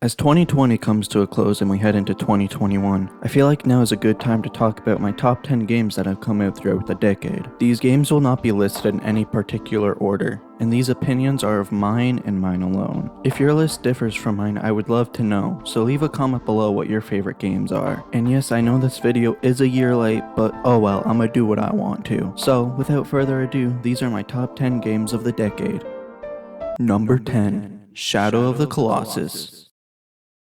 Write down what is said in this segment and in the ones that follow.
As 2020 comes to a close and we head into 2021, I feel like now is a good time to talk about my top 10 games that have come out throughout the decade. These games will not be listed in any particular order, and these opinions are of mine and mine alone. If your list differs from mine, I would love to know, so leave a comment below what your favorite games are. And yes, I know this video is a year late, but oh well, I'ma do what I want to. So, without further ado, these are my top 10 games of the decade. Number 10. Shadow of the Colossus.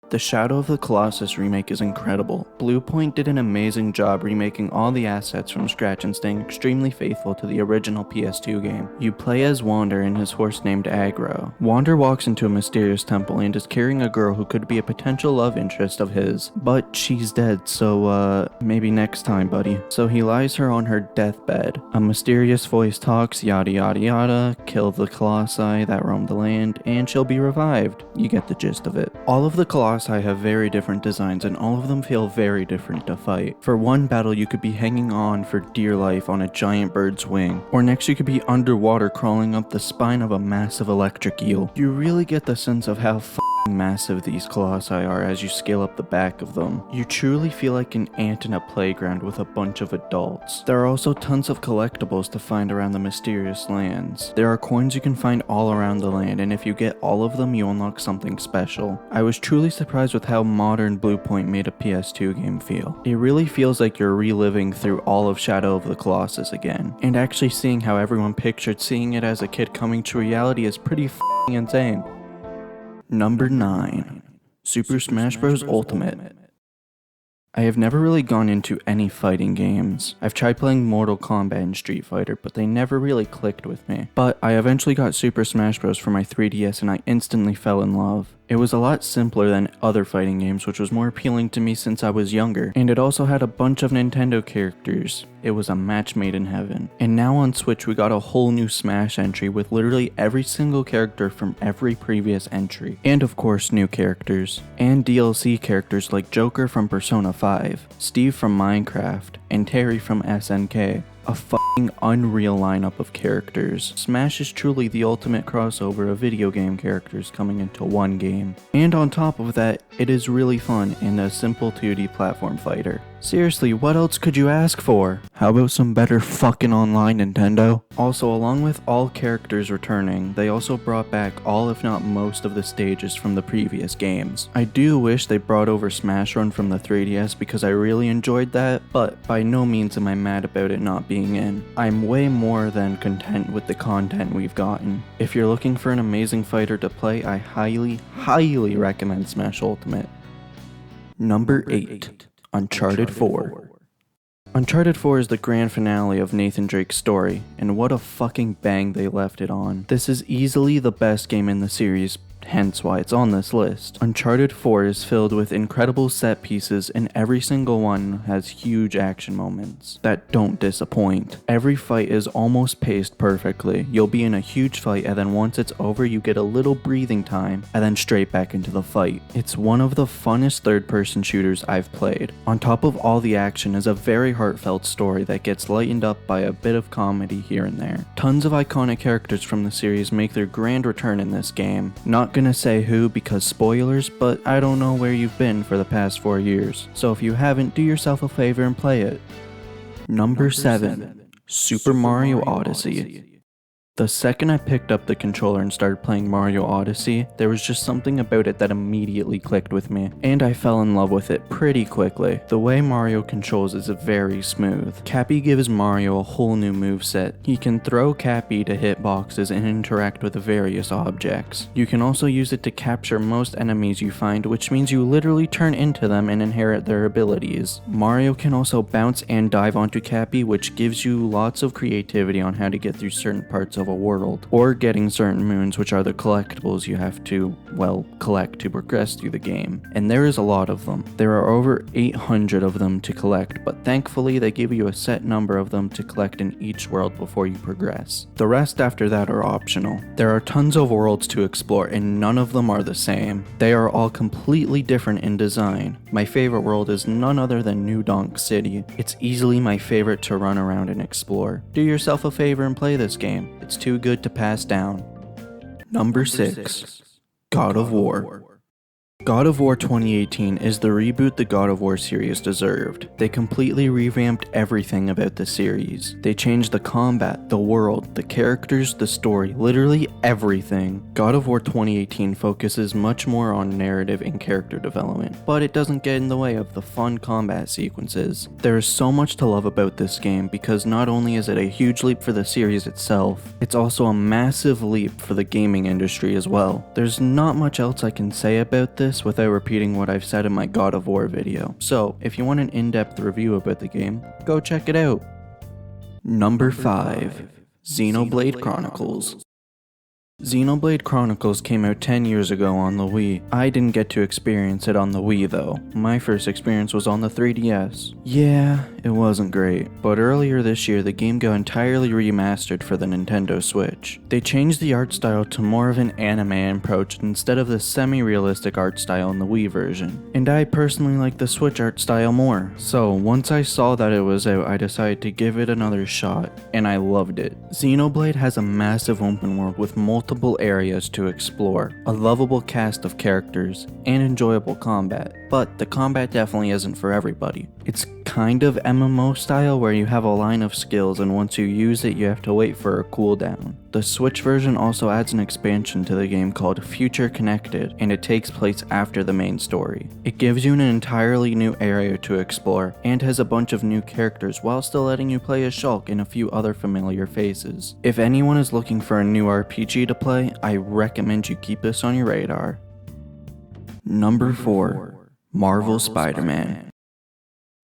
The Shadow of the Colossus remake is incredible. Bluepoint did an amazing job remaking all the assets from scratch and staying extremely faithful to the original PS2 game. You play as Wander and his horse named Agro. Wander walks into a mysterious temple and is carrying a girl who could be a potential love interest of his, but she's dead, so maybe next time, buddy. So he lies her on her deathbed. A mysterious voice talks, yada yada yada, kill the Colossi that roam the land, and she'll be revived. You get the gist of it. All of the Colossi have very different designs and all of them feel very different to fight. For one battle you could be hanging on for dear life on a giant bird's wing, or next you could be underwater crawling up the spine of a massive electric eel. You really get the sense of how massive these colossi are as you scale up the back of them. You truly feel like an ant in a playground with a bunch of adults. There are also tons of collectibles to find around the mysterious lands. There are coins you can find all around the land, and if you get all of them, you unlock something special. I was truly surprised with how modern Bluepoint made a PS2 game feel. It really feels like you're reliving through all of Shadow of the Colossus again, and actually seeing how everyone pictured seeing it as a kid coming to reality is pretty insane. Number 9. Super Smash Bros. Ultimate. I have never really gone into any fighting games. I've tried playing Mortal Kombat and Street Fighter, but they never really clicked with me. But I eventually got Super Smash Bros. For my 3DS and I instantly fell in love. It was a lot simpler than other fighting games, which was more appealing to me since I was younger, and it also had a bunch of Nintendo characters. It was a match made in heaven. And now on Switch we got a whole new Smash entry with literally every single character from every previous entry, and of course new characters, and DLC characters like Joker from Persona 5, Steve from Minecraft, and Terry from SNK. A fucking unreal lineup of characters. Smash is truly the ultimate crossover of video game characters coming into one game. And on top of that, it is really fun and a simple 2D platform fighter. Seriously, what else could you ask for? How about some better fucking online, Nintendo? Also, along with all characters returning, they also brought back all if not most of the stages from the previous games. I do wish they brought over Smash Run from the 3DS because I really enjoyed that, but by no means am I mad about it not being in. I'm way more than content with the content we've gotten. If you're looking for an amazing fighter to play, I highly recommend Smash Ultimate. Number 8. Uncharted 4. Uncharted 4 is the grand finale of Nathan Drake's story, and what a fucking bang they left it on. This is easily the best game in the series, hence why it's on this list. Uncharted 4 is filled with incredible set pieces and every single one has huge action moments that don't disappoint. Every fight is almost paced perfectly. You'll be in a huge fight and then once it's over you get a little breathing time and then straight back into the fight. It's one of the funnest third-person shooters I've played. On top of all the action is a very heartfelt story that gets lightened up by a bit of comedy here and there. Tons of iconic characters from the series make their grand return in this game. Not gonna say who because spoilers, but I don't know where you've been for the past 4 years, so if you haven't, do yourself a favor and play it. Number 7. Super Mario Odyssey. The second I picked up the controller and started playing Mario Odyssey, there was just something about it that immediately clicked with me, and I fell in love with it pretty quickly. The way Mario controls is very smooth. Cappy gives Mario a whole new moveset. He can throw Cappy to hit boxes and interact with various objects. You can also use it to capture most enemies you find, which means you literally turn into them and inherit their abilities. Mario can also bounce and dive onto Cappy, which gives you lots of creativity on how to get through certain parts of a world, or getting certain moons, which are the collectibles you have to, well, collect to progress through the game. And there is a lot of them. There are over 800 of them to collect, but thankfully they give you a set number of them to collect in each world before you progress. The rest after that are optional. There are tons of worlds to explore and none of them are the same. They are all completely different in design. My favorite world is none other than New Donk City. It's easily my favorite to run around and explore. Do yourself a favor and play this game. It's too good to pass down. Number 6. God of War. God of War 2018 is the reboot the God of War series deserved. They completely revamped everything about the series. They changed the combat, the world, the characters, the story, literally everything. God of War 2018 focuses much more on narrative and character development, but it doesn't get in the way of the fun combat sequences. There is so much to love about this game because not only is it a huge leap for the series itself, it's also a massive leap for the gaming industry as well. There's not much else I can say about this without repeating what I've said in my God of War video. So, if you want an in-depth review about the game, go check it out. Number 5. Xenoblade Chronicles. Xenoblade Chronicles came out 10 years ago on the Wii. I didn't get to experience it on the Wii though. My first experience was on the 3DS. Yeah, it wasn't great, but earlier this year the game got entirely remastered for the Nintendo Switch. They changed the art style to more of an anime approach instead of the semi-realistic art style in the Wii version. And I personally like the Switch art style more. So once I saw that it was out, I decided to give it another shot, and I loved it. Xenoblade has a massive open world with multiple areas to explore, a lovable cast of characters, and enjoyable combat. But the combat definitely isn't for everybody. It's kind of MMO style where you have a line of skills and once you use it you have to wait for a cooldown. The Switch version also adds an expansion to the game called Future Connected, and it takes place after the main story. It gives you an entirely new area to explore and has a bunch of new characters while still letting you play as Shulk and a few other familiar faces. If anyone is looking for a new RPG to play, I recommend you keep this on your radar. Number 4. Marvel SpiderMan.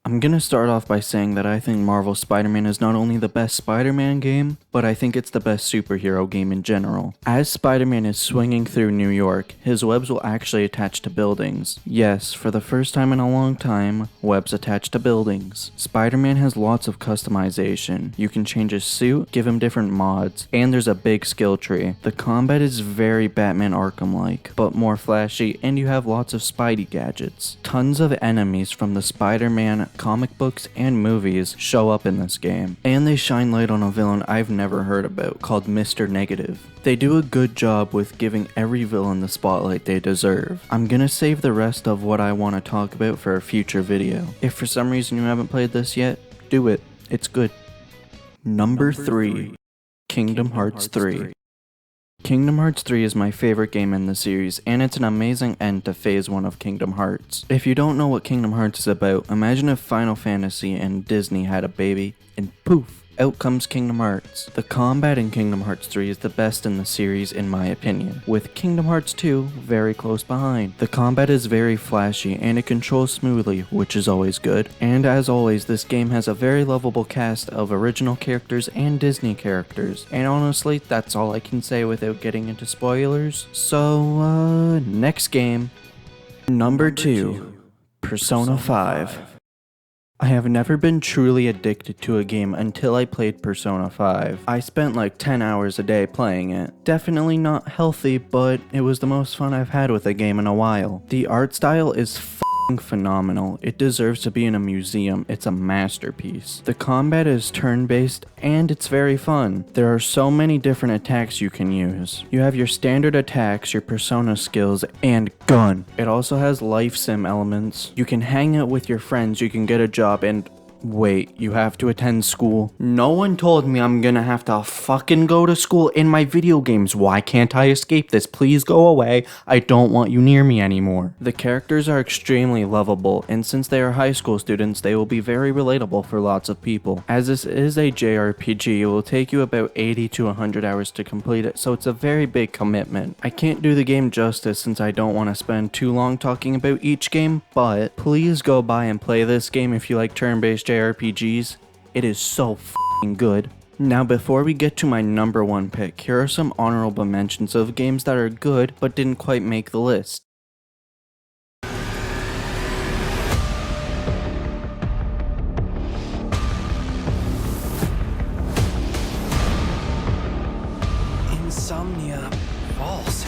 I'm gonna start off by saying that I think Marvel SpiderMan is not only the best Spider-Man game, but I think it's the best superhero game in general. As Spider-Man is swinging through New York, his webs will actually attach to buildings. Yes, for the first time in a long time, webs attach to buildings. Spider-Man has lots of customization. You can change his suit, give him different mods, and there's a big skill tree. The combat is very Batman Arkham-like, but more flashy, and you have lots of Spidey gadgets. Tons of enemies from the Spider-Man comic books and movies show up in this game, and they shine light on a villain I've never heard about called Mr. Negative. They do a good job with giving every villain the spotlight they deserve. I'm gonna save the rest of what I want to talk about for a future video. If for some reason you haven't played this yet, do it. It's good. Number 3. Kingdom Hearts 3. Kingdom Hearts 3 is my favorite game in the series, and it's an amazing end to Phase 1 of Kingdom Hearts. If you don't know what Kingdom Hearts is about, imagine if Final Fantasy and Disney had a baby, and poof! Out comes Kingdom Hearts. The combat in Kingdom Hearts 3 is the best in the series in my opinion, with Kingdom Hearts 2 very close behind. The combat is very flashy and it controls smoothly, which is always good. And as always, this game has a very lovable cast of original characters and Disney characters. And honestly, that's all I can say without getting into spoilers. So, next game. Number 2. Persona 5. I have never been truly addicted to a game until I played Persona 5. I spent like 10 hours a day playing it. Definitely not healthy, but it was the most fun I've had with a game in a while. The art style is phenomenal. It deserves to be in a museum. It's a masterpiece. The combat is turn-based and it's very fun. There are so many different attacks you can use. You have your standard attacks, your persona skills, and gun. It also has life sim elements. You can hang out with your friends, you can get a job, and wait, you have to attend school? No one told me I'm gonna have to fucking go to school in my video games. Why can't I escape this? Please go away. I don't want you near me anymore. The characters are extremely lovable, and since they are high school students, they will be very relatable for lots of people. As this is a JRPG, it will take you about 80 to 100 hours to complete it, so it's a very big commitment. I can't do the game justice since I don't want to spend too long talking about each game, but please go by and play this game if you like turn-based JRPGs. It is so f***ing good. Now before we get to my number 1 pick, here are some honorable mentions of games that are good but didn't quite make the list. Insomnia Falls.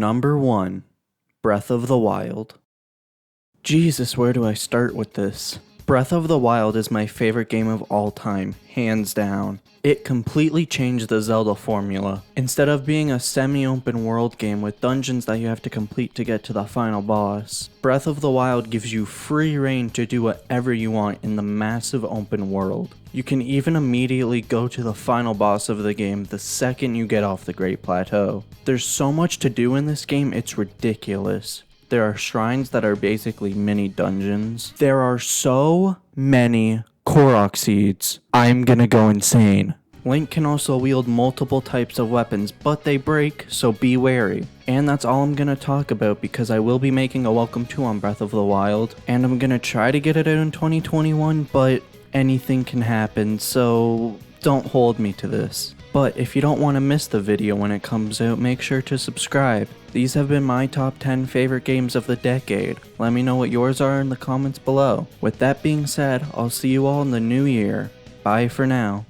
Number 1. Breath of the Wild. Jesus, where do I start with this? Breath of the Wild is my favorite game of all time, hands down. It completely changed the Zelda formula. Instead of being a semi-open world game with dungeons that you have to complete to get to the final boss, Breath of the Wild gives you free reign to do whatever you want in the massive open world. You can even immediately go to the final boss of the game the second you get off the Great Plateau. There's so much to do in this game, it's ridiculous. There are shrines that are basically mini dungeons. There are so many Korok seeds. I'm gonna go insane. Link can also wield multiple types of weapons, but they break, so be wary. And that's all I'm gonna talk about because I will be making a Welcome to on Breath of the Wild, and I'm gonna try to get it out in 2021, but anything can happen, so don't hold me to this. But if you don't want to miss the video when it comes out, make sure to subscribe. These have been my top 10 favorite games of the decade. Let me know what yours are in the comments below. With that being said, I'll see you all in the new year. Bye for now.